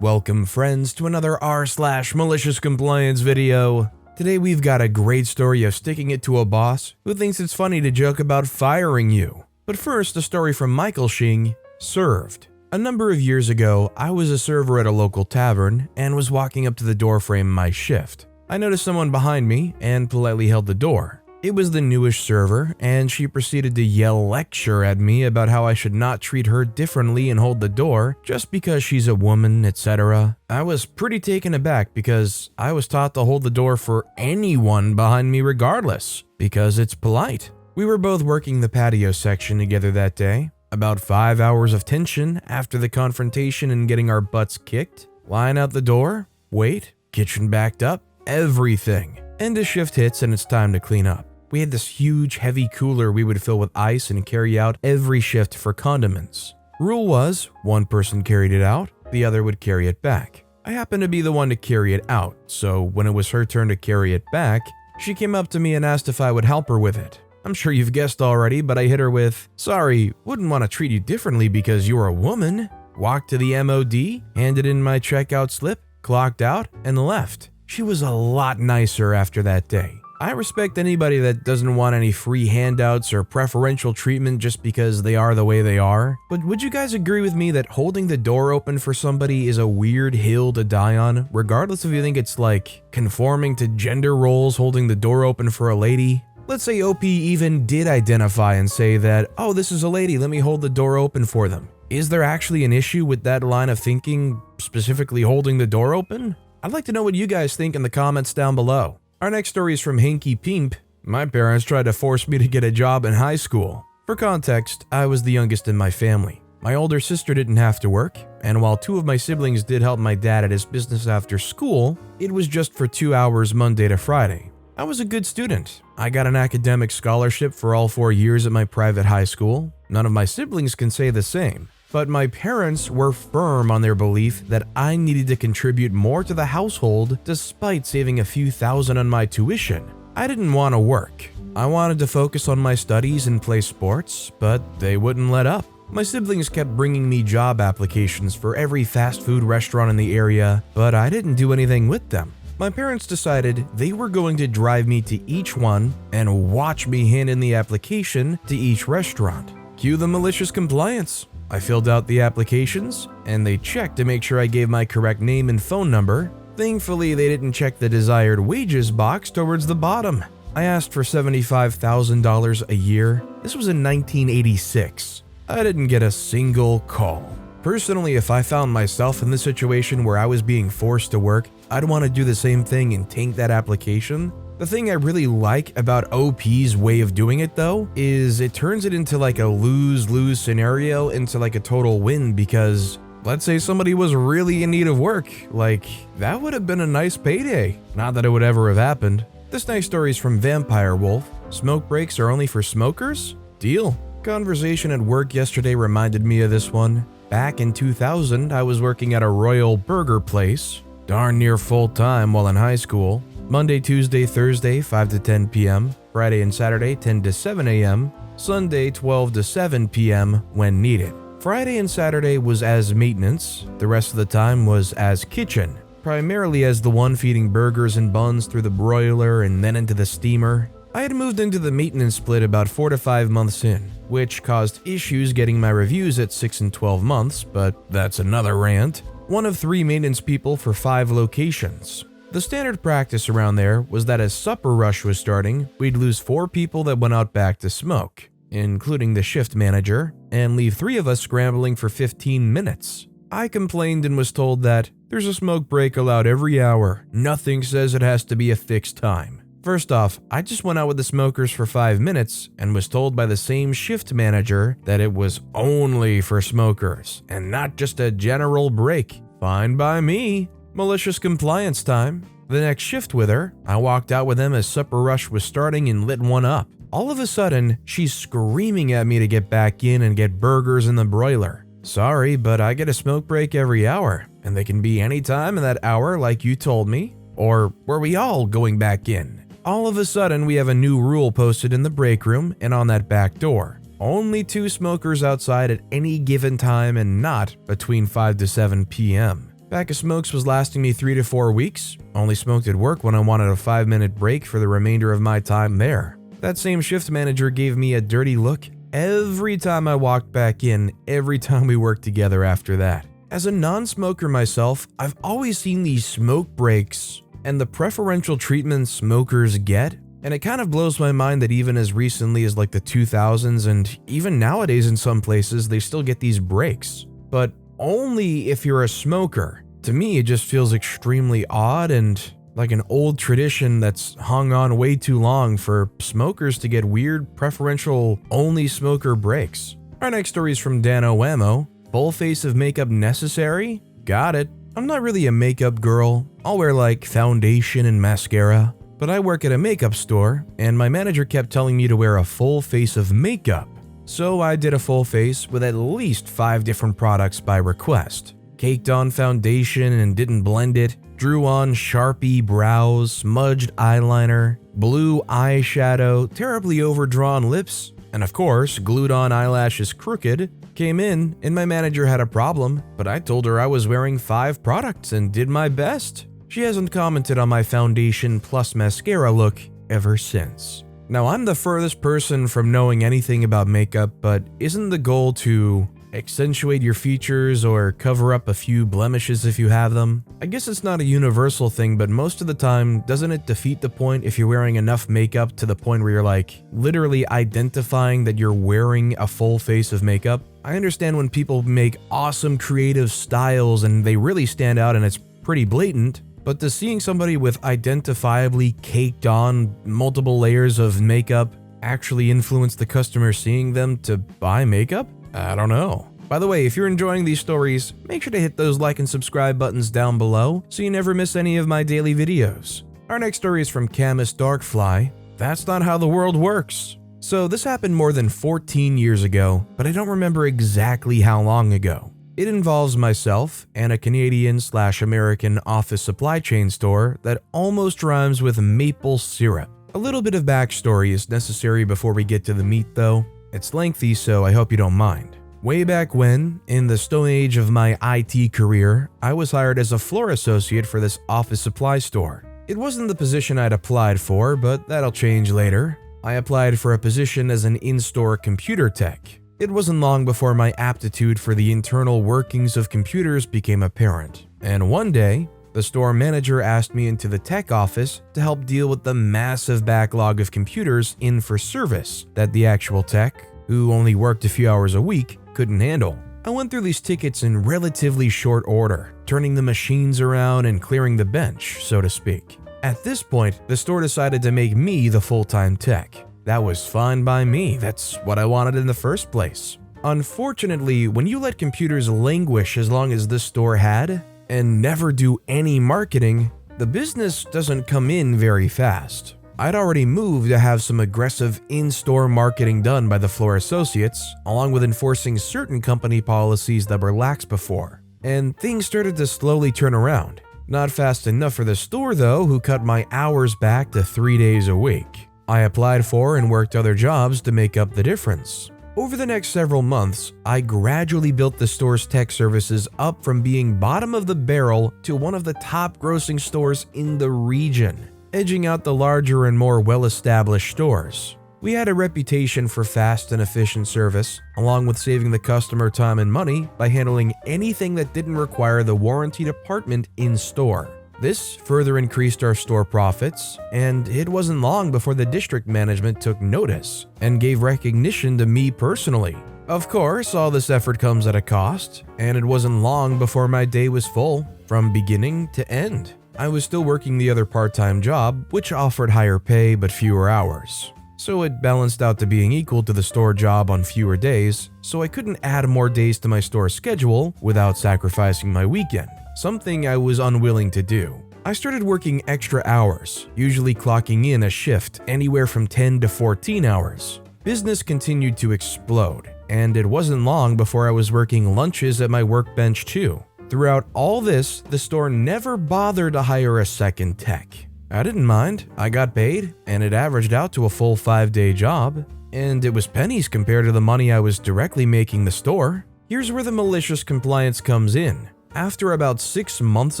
Welcome friends to another r/MaliciousCompliance video. Today we've got a great story of sticking it to a boss who thinks it's funny to joke about firing you. But first, a story from Michael Shing, Served. A number of years ago, I was a server at a local tavern and was walking up to the doorframe of my shift. I noticed someone behind me and politely held the door. It was the newish server, and she proceeded to yell lecture at me about how I should not treat her differently and hold the door just because she's a woman, etc. I was pretty taken aback because I was taught to hold the door for anyone behind me regardless, because it's polite. We were both working the patio section together that day. About 5 hours of tension after the confrontation and getting our butts kicked. Line out the door, wait, kitchen backed up, everything. End of shift hits and it's time to clean up. We had this huge heavy cooler we would fill with ice and carry out every shift for condiments. Rule was, one person carried it out, the other would carry it back. I happened to be the one to carry it out, so when it was her turn to carry it back, she came up to me and asked if I would help her with it. I'm sure you've guessed already, but I hit her with, "Sorry, wouldn't want to treat you differently because you're a woman." Walked to the MOD, handed in my checkout slip, clocked out, and left. She was a lot nicer after that day. I respect anybody that doesn't want any free handouts or preferential treatment just because they are the way they are, but would you guys agree with me that holding the door open for somebody is a weird hill to die on, regardless if you think it's like conforming to gender roles holding the door open for a lady? Let's say OP even did identify and say that, "Oh, this is a lady, let me hold the door open for them." Is there actually an issue with that line of thinking, specifically holding the door open? I'd like to know what you guys think in the comments down below. Our next story is from Hinky Pimp. My parents tried to force me to get a job in high school. For context, I was the youngest in my family. My older sister didn't have to work, and while two of my siblings did help my dad at his business after school, it was just for 2 hours Monday to Friday. I was a good student. I got an academic scholarship for all 4 years at my private high school. None of my siblings can say the same. But my parents were firm on their belief that I needed to contribute more to the household despite saving a few thousand on my tuition. I didn't want to work. I wanted to focus on my studies and play sports, but they wouldn't let up. My siblings kept bringing me job applications for every fast food restaurant in the area, but I didn't do anything with them. My parents decided they were going to drive me to each one and watch me hand in the application to each restaurant. Cue the malicious compliance. I filled out the applications, and they checked to make sure I gave my correct name and phone number. Thankfully, they didn't check the desired wages box towards the bottom. I asked for $75,000 a year. This was in 1986. I didn't get a single call. Personally, if I found myself in this situation where I was being forced to work, I'd want to do the same thing and tank that application. The thing I really like about OP's way of doing it though, is it turns it into like a lose-lose scenario into like a total win because let's say somebody was really in need of work, like that would have been a nice payday. Not that it would ever have happened. This next story is from Vampire Wolf. Smoke breaks are only for smokers? Deal. Conversation at work yesterday reminded me of this one. Back in 2000, I was working at a Royal Burger place, darn near full time while in high school. Monday, Tuesday, Thursday, 5 to 10 p.m., Friday and Saturday, 10 to 7 a.m., Sunday, 12 to 7 p.m. when needed. Friday and Saturday was as maintenance, the rest of the time was as kitchen, primarily as the one feeding burgers and buns through the broiler and then into the steamer. I had moved into the maintenance split about 4 to 5 months in, which caused issues getting my reviews at 6 and 12 months, but that's another rant. One of 3 maintenance people for 5 locations. The standard practice around there was that as supper rush was starting, we'd lose 4 people that went out back to smoke, including the shift manager, and leave 3 of us scrambling for 15 minutes. I complained and was told that there's a smoke break allowed every hour. Nothing says it has to be a fixed time. First off, I just went out with the smokers for 5 minutes and was told by the same shift manager that it was only for smokers and not just a general break. Fine by me. Malicious compliance time. The next shift with her, I walked out with them as supper rush was starting and lit one up. All of a sudden, she's screaming at me to get back in and get burgers in the broiler. Sorry, but I get a smoke break every hour, and they can be any time in that hour like you told me. Or were we all going back in? All of a sudden, we have a new rule posted in the break room and on that back door. Only 2 smokers outside at any given time and not between 5 to 7 p.m. Pack of smokes was lasting me 3 to 4 weeks. Only smoked at work when I wanted a 5-minute break for the remainder of my time there. That same shift manager gave me a dirty look every time I walked back in, every time we worked together after that. As a non-smoker myself, I've always seen these smoke breaks and the preferential treatment smokers get, and it kind of blows my mind that even as recently as like the 2000s and even nowadays in some places, they still get these breaks. But only if you're a smoker. To me, it just feels extremely odd and like an old tradition that's hung on way too long for smokers to get weird preferential only smoker breaks. Our next story is from Dan O'Amo. Full face of makeup necessary? Got it. I'm not really a makeup girl. I'll wear like foundation and mascara. But I work at a makeup store, and my manager kept telling me to wear a full face of makeup. So I did a full face with at least 5 different products by request. Caked on foundation and didn't blend it. Drew on Sharpie brows, smudged eyeliner, blue eyeshadow, terribly overdrawn lips, and of course, glued on eyelashes crooked. Came in, and my manager had a problem, but I told her I was wearing 5 products and did my best. She hasn't commented on my foundation plus mascara look ever since. Now, I'm the furthest person from knowing anything about makeup, but isn't the goal to accentuate your features or cover up a few blemishes if you have them? I guess it's not a universal thing, but most of the time, doesn't it defeat the point if you're wearing enough makeup to the point where you're like literally identifying that you're wearing a full face of makeup? I understand when people make awesome creative styles and they really stand out and it's pretty blatant, but does seeing somebody with identifiably caked on multiple layers of makeup actually influence the customer seeing them to buy makeup? I don't know. By the way, if you're enjoying these stories, make sure to hit those like and subscribe buttons down below so you never miss any of my daily videos. Our next story is from Camus Darkfly. That's not how the world works. So this happened more than 14 years ago, but I don't remember exactly how long ago. It involves myself and a Canadian/American office supply chain store that almost rhymes with maple syrup. A little bit of backstory is necessary before we get to the meat though. It's lengthy, so I hope you don't mind. Way back when, in the stone age of my IT career, I was hired as a floor associate for this office supply store. It wasn't the position I'd applied for, but that'll change later. I applied for a position as an in-store computer tech. It wasn't long before my aptitude for the internal workings of computers became apparent. And one day, the store manager asked me into the tech office to help deal with the massive backlog of computers in for service that the actual tech, who only worked a few hours a week, couldn't handle. I went through these tickets in relatively short order, turning the machines around and clearing the bench, so to speak. At this point, the store decided to make me the full-time tech. That was fine by me, that's what I wanted in the first place. Unfortunately, when you let computers languish as long as this store had, and never do any marketing, the business doesn't come in very fast. I'd already moved to have some aggressive in-store marketing done by the floor associates, along with enforcing certain company policies that were lax before. And things started to slowly turn around. Not fast enough for the store though, who cut my hours back to 3 days a week. I applied for and worked other jobs to make up the difference. Over the next several months, I gradually built the store's tech services up from being bottom of the barrel to one of the top grossing stores in the region, edging out the larger and more well-established stores. We had a reputation for fast and efficient service, along with saving the customer time and money by handling anything that didn't require the warranty department in store. This further increased our store profits, and it wasn't long before the district management took notice and gave recognition to me personally. Of course, all this effort comes at a cost, and it wasn't long before my day was full, from beginning to end. I was still working the other part-time job, which offered higher pay but fewer hours. So it balanced out to being equal to the store job on fewer days, so I couldn't add more days to my store schedule without sacrificing my weekend, something I was unwilling to do. I started working extra hours, usually clocking in a shift anywhere from 10 to 14 hours. Business continued to explode, and it wasn't long before I was working lunches at my workbench too. Throughout all this, the store never bothered to hire a second tech. I didn't mind, I got paid, and it averaged out to a full 5-day job, and it was pennies compared to the money I was directly making the store. Here's where the malicious compliance comes in. After about 6 months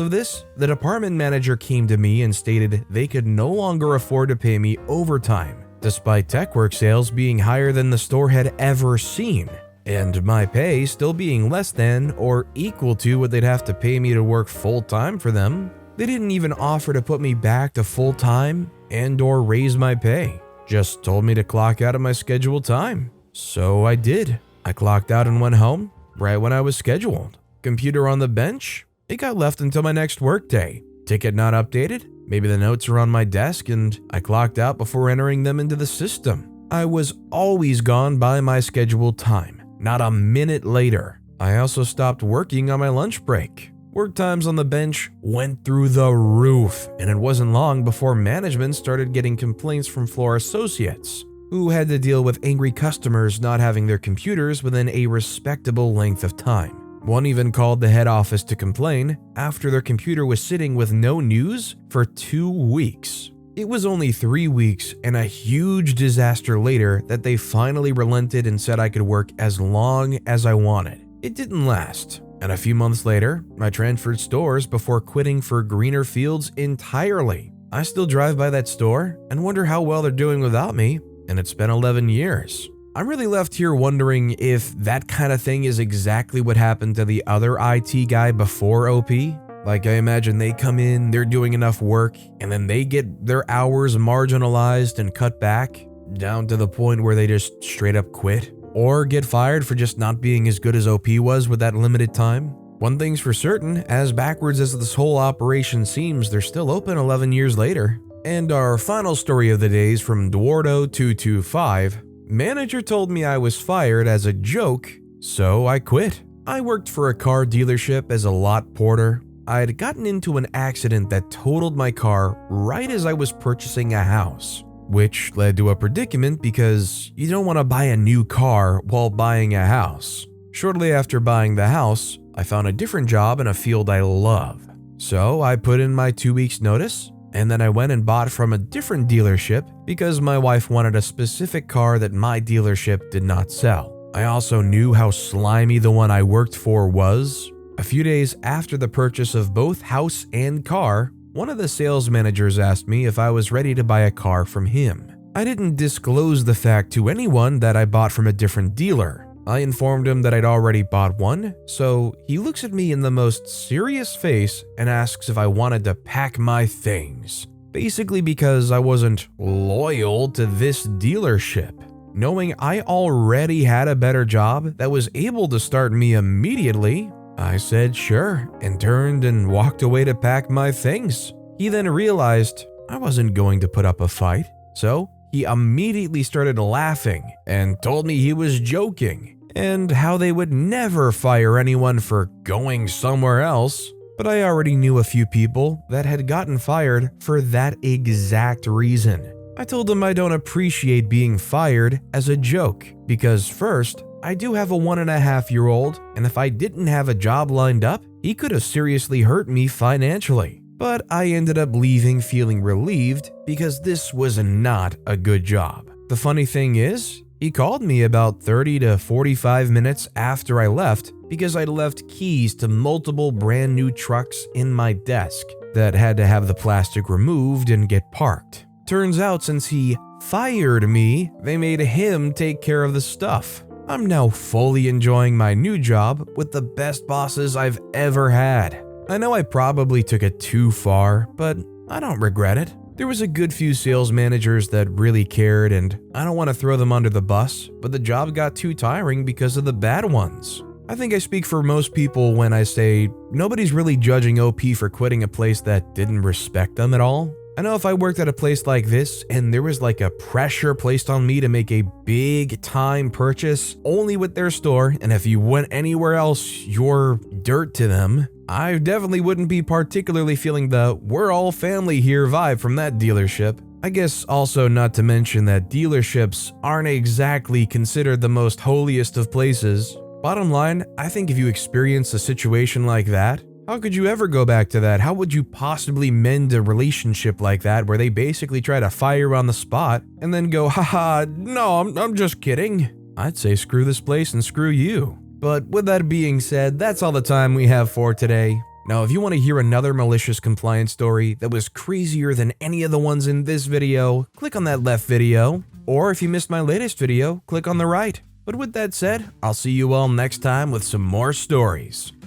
of this, the department manager came to me and stated they could no longer afford to pay me overtime, despite tech work sales being higher than the store had ever seen, and my pay still being less than or equal to what they'd have to pay me to work full-time for them. They didn't even offer to put me back to full-time and or raise my pay, just told me to clock out at my scheduled time. So I did. I clocked out and went home right when I was scheduled. Computer on the bench, it got left until my next workday. Ticket not updated, maybe the notes are on my desk and I clocked out before entering them into the system. I was always gone by my scheduled time, not a minute later. I also stopped working on my lunch break. Work times on the bench went through the roof, and it wasn't long before management started getting complaints from floor associates, who had to deal with angry customers not having their computers within a respectable length of time. One even called the head office to complain after their computer was sitting with no news for 2 weeks. It was only 3 weeks and a huge disaster later that they finally relented and said I could work as long as I wanted. It didn't last, and a few months later, I transferred stores before quitting for greener fields entirely. I still drive by that store and wonder how well they're doing without me, and it's been 11 years. I'm really left here wondering if that kind of thing is exactly what happened to the other IT guy before OP. Like, I imagine they come in, they're doing enough work, and then they get their hours marginalized and cut back down to the point where they just straight up quit or get fired for just not being as good as OP was with that limited time. One thing's for certain, as backwards as this whole operation seems, they're still open 11 years later. And our final story of the day is from Duardo225. Manager told me I was fired as a joke, so I quit. I worked for a car dealership as a lot porter. I had gotten into an accident that totaled my car right as I was purchasing a house, which led to a predicament because you don't want to buy a new car while buying a house. Shortly after buying the house, I found a different job in a field I love. So I put in my 2 weeks notice, and then I went and bought from a different dealership because my wife wanted a specific car that my dealership did not sell. I also knew how slimy the one I worked for was. A few days after the purchase of both house and car, one of the sales managers asked me if I was ready to buy a car from him. I didn't disclose the fact to anyone that I bought from a different dealer. I informed him that I'd already bought one, so he looks at me in the most serious face and asks if I wanted to pack my things. Basically because I wasn't loyal to this dealership. Knowing I already had a better job that was able to start me immediately, I said sure and turned and walked away to pack my things. He then realized I wasn't going to put up a fight, so he immediately started laughing and told me he was joking and how they would never fire anyone for going somewhere else. But I already knew a few people that had gotten fired for that exact reason. I told him I don't appreciate being fired as a joke because first, I do have a 1.5-year-old, and if I didn't have a job lined up, he could have seriously hurt me financially. But I ended up leaving feeling relieved because this was not a good job. The funny thing is, he called me about 30 to 45 minutes after I left because I'd left keys to multiple brand new trucks in my desk that had to have the plastic removed and get parked. Turns out since he fired me, they made him take care of the stuff. I'm now fully enjoying my new job with the best bosses I've ever had. I know I probably took it too far, but I don't regret it. There was a good few sales managers that really cared, and I don't want to throw them under the bus, but the job got too tiring because of the bad ones. I think I speak for most people when I say nobody's really judging OP for quitting a place that didn't respect them at all. I know if I worked at a place like this and there was like a pressure placed on me to make a big time purchase only with their store, and if you went anywhere else, you're dirt to them, I definitely wouldn't be particularly feeling the "we're all family here" vibe from that dealership. I guess also not to mention that dealerships aren't exactly considered the most holiest of places. Bottom line, I think if you experience a situation like that, how could you ever go back to that? How would you possibly mend a relationship like that where they basically try to fire you on the spot and then go, haha, no, I'm just kidding? I'd say screw this place and screw you. But with that being said, that's all the time we have for today. Now, if you want to hear another malicious compliance story that was crazier than any of the ones in this video, click on that left video. Or if you missed my latest video, click on the right. But with that said, I'll see you all next time with some more stories.